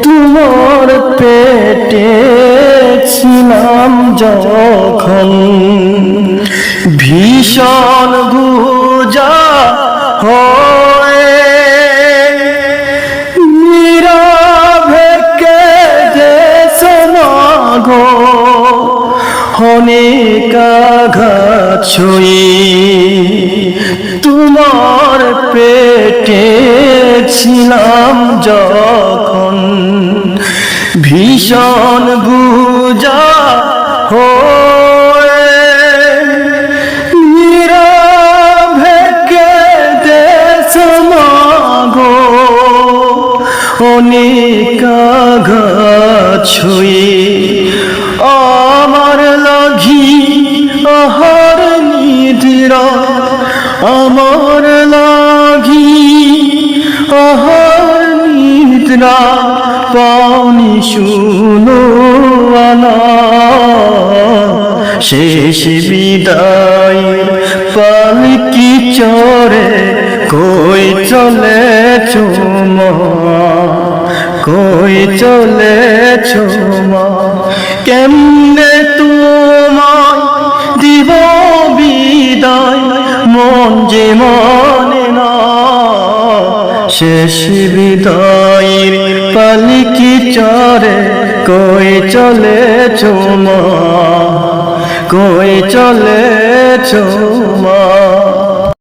তোমার পেটে ছিলাম যখন ভীষণ বুঝা হয়ে নীরবে কেঁদেছো মাগো অনেক আঘাত সয়ে তোমার পেটে ছিলাম যখন ভীষণ বুঝা হয়ে নীরবে কেঁদেছো মাগো অনেক আঘাত সয়ে আমার লাগি আহার নিদ্রা আমার লাগি আহার নিদ্রা পাওনি শুনো আনা শেষ বিদায় পালকি চড়ে কই চলেছো মা কই চলেছো মা কেমনে তোমায় দিব বিদায় মন যে মানে না শেষ বিদায়ের পালকি চড়ে কই চলেছো মা কই চলেছো মা।